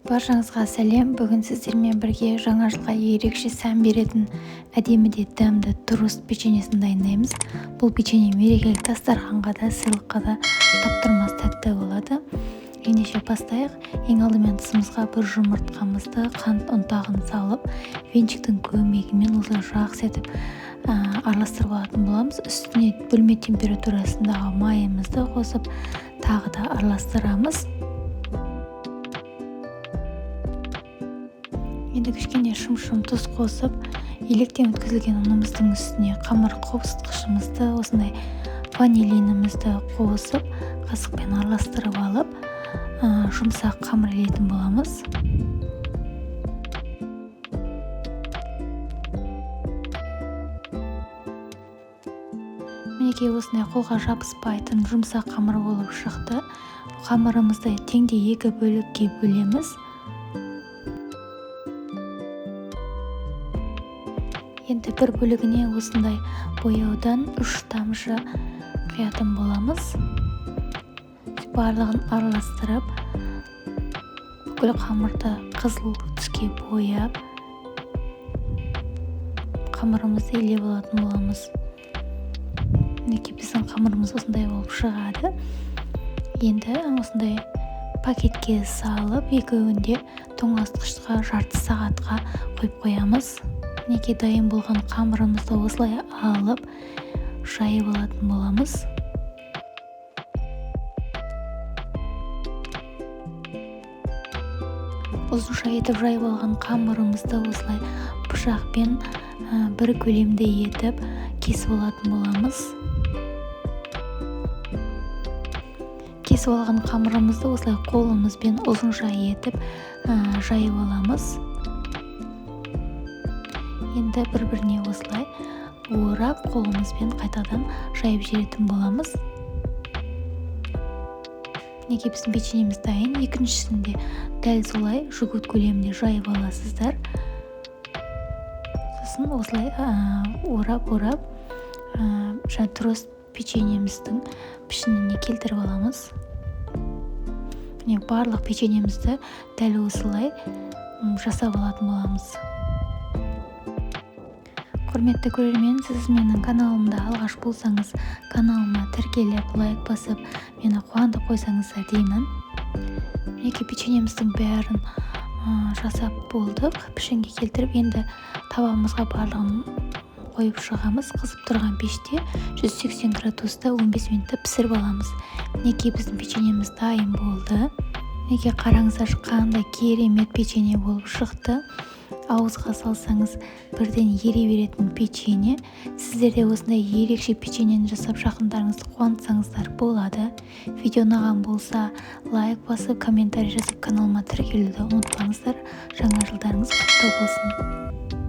Баршаңызға сәлем. Бүгін сіздермен бірге жаңа жылға ерекше сән беретін әдемі де дәмді туруст печеньесін дайындаймыз. Бұл печенье мерекелік дастарханға да, сыйлыққа да таптырмас тәтті болады. Ендеше бастайық. Ең алдымен тұсымызға бір жұмыртқамызды қант ұнтағын салып, венчиктің көмегімен осылай жақсы етіп араластырып алатын боламыз. Үстіне бөлме температурасындағы майымызды қосып, тағы да араластырамыз. Енді кішкене шым-шым тұз қосып, електен өткізілген ұнымыздың үстіне қамыр қобыстқышымызды, осындай ванилинімізді қосып, қасықпен араластырып алып, жұмсақ қамыр илейтін боламыз. Мінекей осындай қолға жабыспайтын жұмсақ қамыр болып шықты. Қамырымызды теңде 2 бөлікке бөлеміз. Енді бір бөлігіне осындай бояудан 3 тамшы құятын боламыз. Барлығын араластырып, бүкіл қамырды қызыл түске бояп, қамырымызды илеп алатын боламыз. Мінекей біздің қамырымыз осындай болып шығады. Енді осындай пакетке салып, екеуінде тоңазытқышқа жарты сағатқа қойып қоямыз. Мінекей дайын болған қамырымызды осылай алып, жайып алатын боламыз. Ұзынша етіп жайып алған қамырымызды осылай пышақпен бір көлемде етіп кесіп алатын боламыз. Кесіп алған қамырымызды осылай қолымызбен ұзынша етіп жайып аламыз. Енді бір-біріне осылай орап, қолымызбен қайтадан жайып жіберетін боламыз. Неге біздің печеньеміз дайын. Екіншісінде дәл солай жүгіт көлемінде жайып аласыздар. Сосын осылай орап туруст печеньеміздің пішініне келтіріп аламыз. Барлық печеньемізді дәл осылай жасап алатын боламыз. Құрметті көрермен, сіз менің каналымда алғаш болсаңыз, каналыма тіркеліп, лайк басып, мені қуантып қойсаңыздар деймін. Мінекей печеньеміздің бәрін жасап болдық, пішінге келтіріп, енді табамызға барлығын қойып шығамыз. Қызып тұрған пеште 180 градуста 15 минутта пісіріп аламыз. Мінекей біздің печеньеміз дайын болды. Мінекей қараңыздар, қандай керемет печенье болып шықты. Ауызға салсаңыз бірден ере беретін печенье. Сіздер де осындай ерекше печеньені жасап жақындарыңызды қуантсаңыздар болады. Видео ұнаған болса, лайк басып, комментарий жазып, каналыма тіркелуді ұмытпаңыздар. Жаңа жылдарыңыз құтты болсын.